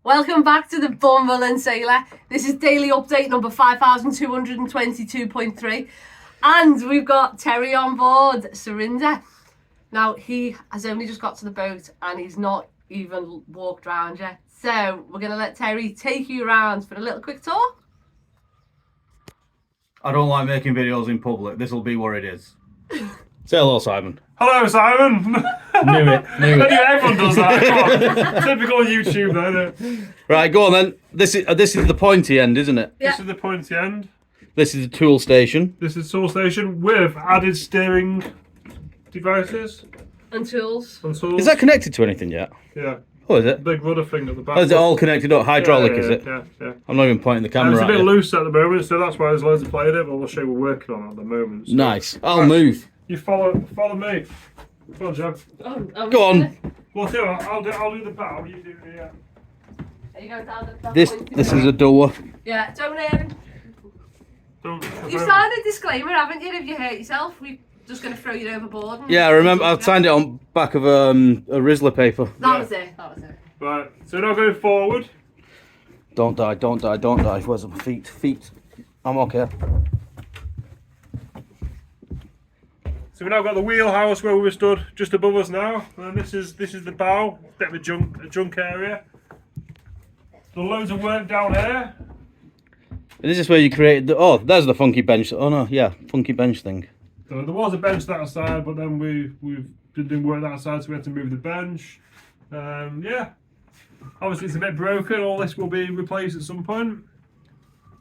Welcome back to the BumblingSailor. This is daily update number 5222.3, and we've got Terry on board, Surinder. Now, he has only just got to the boat and he's not even walked around yet. So, we're going to let Terry take you around for a little quick tour. I don't like making videos in public. This will be what it is. Say hello, Simon. Hello, Simon. Knew it. Everyone does that. Come on. Typical YouTube, though, isn't it? Right, go on then. This is the pointy end, isn't it? Yeah. This is the pointy end. This is the tool station. This is the tool station with added steering devices And tools. and tools. Is that connected to anything yet? Yeah. Oh, is it? Big rudder thing at the back. Oh, is it all connected up? Hydraulic, yeah, is it? Yeah. I'm not even pointing the camera It's a at bit you. loose at the moment, so that's why there's loads of play in it, but we'll show you we're working on it at the moment. So. Nice. I'll move. You follow me. Come on, Jeb. Go on. Well, tell you what, I'll do the bow, you do the... Are you going down the This is a door. Yeah, don't You've Don't... signed a disclaimer, haven't you? If you hurt yourself, we're just going to throw you overboard. Yeah, I remember. I signed it on back of a Rizzler paper. That was it. Right, so now going forward. Don't die. Don't die. Don't die. Where's my feet? Feet. I'm okay. So we've now got the wheelhouse where we were stood just above us now, and this is the bow, bit of a junk area. So loads of work down here. Is this where you created the? Oh, there's the funky bench. Oh no, yeah, funky bench thing. So there was a bench that side, but then we've been doing work that side, so we had to move the bench. Yeah, obviously it's a bit broken. All this will be replaced at some point. Do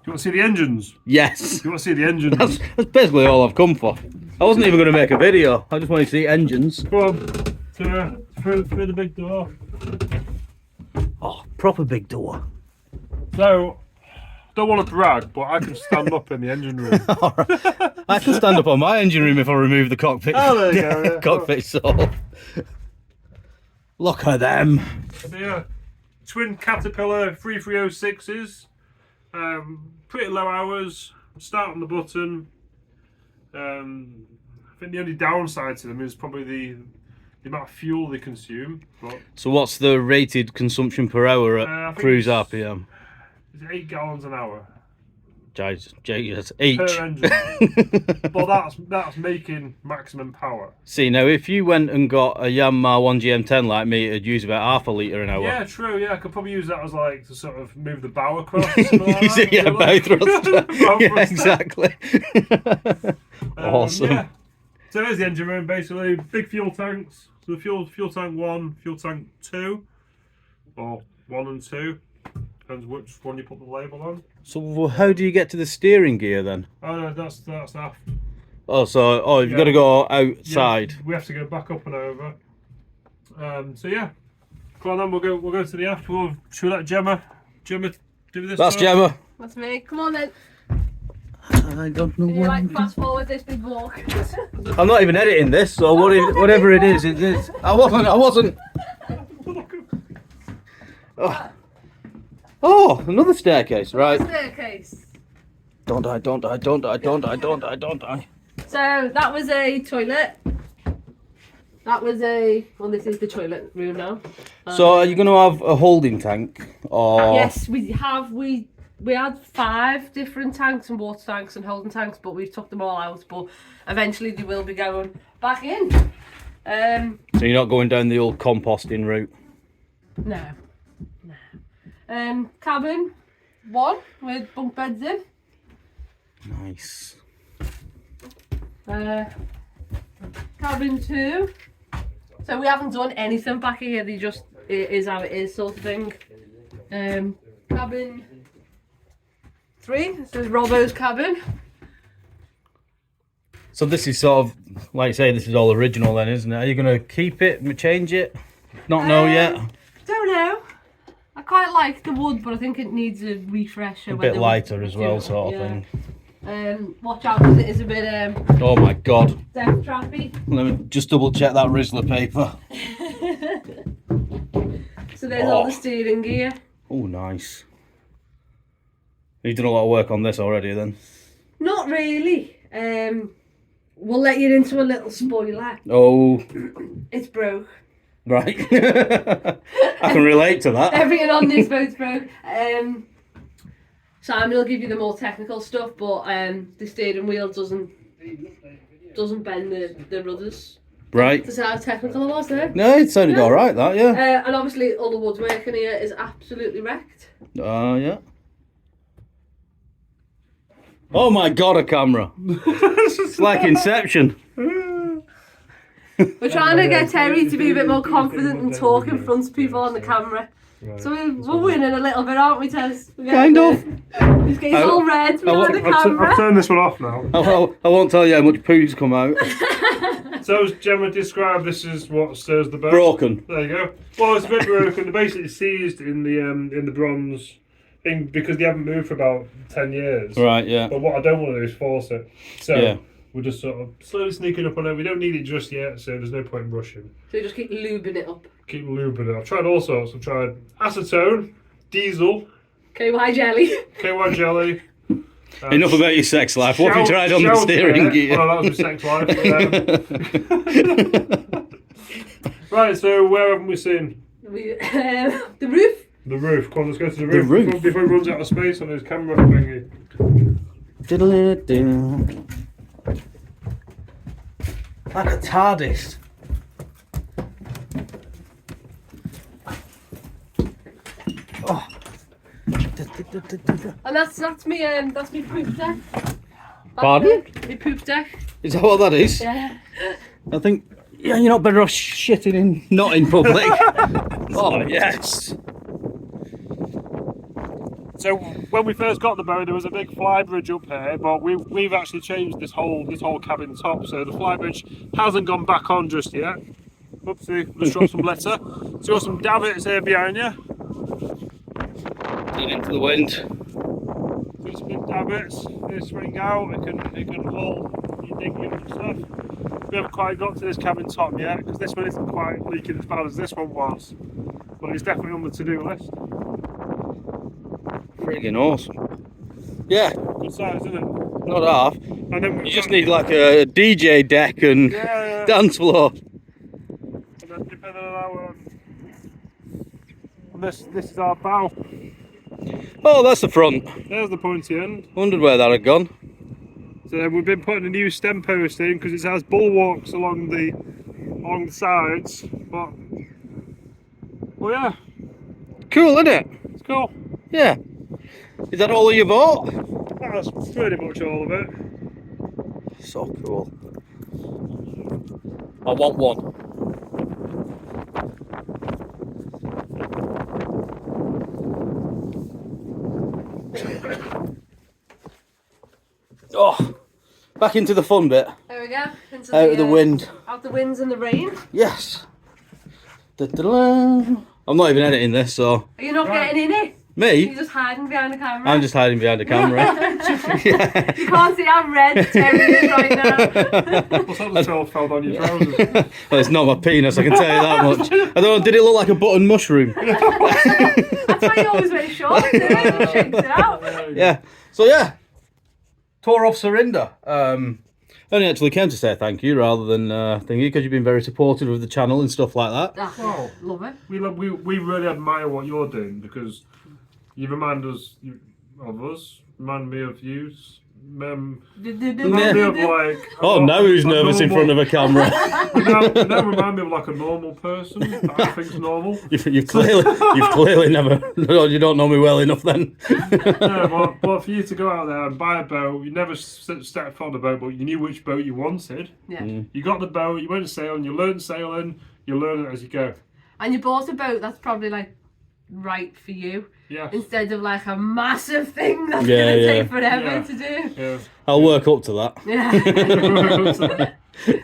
you want to see the engines? Yes. You want to see the engines? That's basically all I've come for. I wasn't even going to make a video. I just wanted to see engines. Go on, through the big door. Oh, proper big door. So, don't want to brag, but I can stand up in the engine room. All right. I can stand up on my engine room if I remove the cockpit. Oh, there you go. Yeah. Cockpit saw. Look at them. Yeah, twin Caterpillar 3306s. Pretty low hours. Start on the button. I think the only downside to them is probably the amount of fuel they consume. But So what's the rated consumption per hour at I think cruise it's- RPM? it's 8 gallons an hour Jesus, each. per engine. But that's making maximum power. See, now if you went and got a Yamaha 1GM10 like me, it'd use about half a litre an hour. Yeah, true. Yeah, I could probably use that as like to sort of move the bow across. Something like Use it, that. yeah, bow thrust. Bow Yeah, thrust. exactly. Awesome. Yeah. So there's the engine room, basically. Big fuel tanks. So the fuel tank 1, fuel tank 2, or 1 and 2. Depends which one you put the label on. So how do you get to the steering gear then? Oh no, that's aft. Oh, so you've Yeah. got to go outside. Yeah, we have to go back up and over. So yeah. Come on then, we'll go to the aft. Should we let Gemma do this? That's tour? Gemma. That's me. Come on then. I don't know You what. like fast forward this big walk. I'm not even editing this, so whatever it is, it is. I wasn't. Oh, another staircase, right? Staircase. Don't die. So that was a toilet. That was well, this is the toilet room now. So are you going to have a holding tank? Or... Yes, we have. We had 5 different tanks and water tanks and holding tanks, but we've took them all out. But eventually they will be going back in. So you're not going down the old composting route? No. Cabin 1 with bunk beds in. Nice. Cabin 2. So we haven't done anything back here. It is how it is, sort of thing. Cabin 3. This is Robbo's cabin. So this is sort of, like you say, this is all original then, isn't it? Are you going to keep it, change it? Not know yet? Don't know. I quite like the wood, but I think it needs a refresher. A bit lighter as well, sort of thing. Watch out because it is a bit Oh my god. death trappy. Let me just double check that Rizzler paper. So there's all the steering gear. Oh, nice. You've done a lot of work on this already then? Not really. We'll let you into a little spoiler. Oh, It's broke. Right. I can relate to that. Everything on this boat's broke. Simon will give you the more technical stuff, but the steering wheel doesn't bend the rudders. Right. That's how technical it was there. No, it sounded all right, that, yeah. And obviously all the woodwork in here is absolutely wrecked. Oh, yeah. Oh my God, a camera. It's like Inception. We're trying to get Terry to be a bit more confident and talk in front of people on the camera. Right. So we're winning a little bit, aren't we, Tess? Kind of. He's all red behind the I've camera. turned this one off now. I won't tell you how much poo's come out. So as Gemma described, this is what stirs the boat. Broken. There you go. Well, it's a bit broken. They're basically seized in the bronze thing because they haven't moved for about 10 years. Right, yeah. But what I don't want to do is force it. So Yeah. we're just sort of slowly sneaking up on it. We don't need it just yet, so there's no point in rushing. So you just keep lubing it up. Keep lubing it. I've tried all sorts. I've tried acetone, diesel, KY jelly. KY jelly. Enough about your sex life. What have you tried on the steering gear? Oh, that was my sex life. Right, so where haven't we seen? The roof. The roof. Come on, let's go to the roof. roof. Before he runs out of space on his camera thingy. Like a TARDIS. Oh. And that's me poop deck. Pardon? Me poop deck. Is that what that is? Yeah. I think, yeah, you're not better off shitting not in public. Oh, yes. So when we first got the boat, there was a big fly bridge up here, but we've actually changed this whole cabin top, so the fly bridge hasn't gone back on just yet. Oopsie, just dropped some litter. So you've got some davits here behind you. Lean into the wind. So it's big davits. They swing out. It can haul your dinghy and stuff. We haven't quite got to this cabin top yet because this one isn't quite leaking as bad as this one was, but it's definitely on the to-do list. Friggin' awesome. Yeah, Good size, isn't it? not half. And then You just need like a DJ deck and yeah. dance floor. And then depending on how this is our bow. Oh, that's the front. There's the pointy end. Wondered where that had gone. So we've been putting a new stem post in because it has bulwarks along the sides. But well, yeah, Cool, isn't it? it's cool. Yeah. Is that all you bought? That's pretty much all of it. So cool. I want one. Oh, back into the fun bit. There we go. Into Out of the wind. Out the winds and the rain. Yes. Da-da-da. I'm not even editing this, so. Are you not getting in it? Me? You're just hiding behind the camera. I'm just hiding behind the camera. Yeah. You can't see how red Terry is right now. What's that? The tail fell down your trousers. Well, it's not my penis, I can tell you that much. I don't. Did it look like a button mushroom? That's why you always wear shorts, isn't it? It shakes it out. Yeah. So yeah, tour off Surinder. Only actually came to say thank you rather than thingy because you've been very supportive of the channel and stuff like that. Oh, love it. We really admire what you're doing because you remind us of us, remind me of you. Remind me of like. Oh, now who's nervous in front of a camera? Now remind me of like a normal person that I think's normal. You've clearly never. You don't know me well enough then. Yeah, but for you to go out there and buy a boat, you never stepped on the boat, but you knew which boat you wanted. Yeah. You got the boat, you went sailing, you learned sailing, you learn it as you go. And you bought a boat that's probably like right for you. Yeah. Instead of like a massive thing that's Yeah, gonna yeah. take forever Yeah. to do. Yeah. I'll work up to that. Yeah.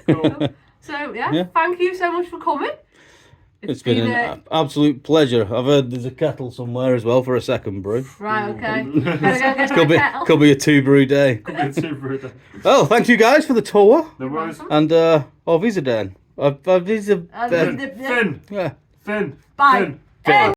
Cool. So yeah, Yeah. thank you so much for coming. It's been an absolute pleasure. I've heard there's a kettle somewhere as well for a second brew. Right, okay. Gotta go get Could be, that kettle. could be a 2 brew day. It's super good. Oh, thank you guys for the tour. No worries. And auf Wiedersehen. Auf Wiedersehen. Finn. Yeah. Finn. Bye. Finn. End.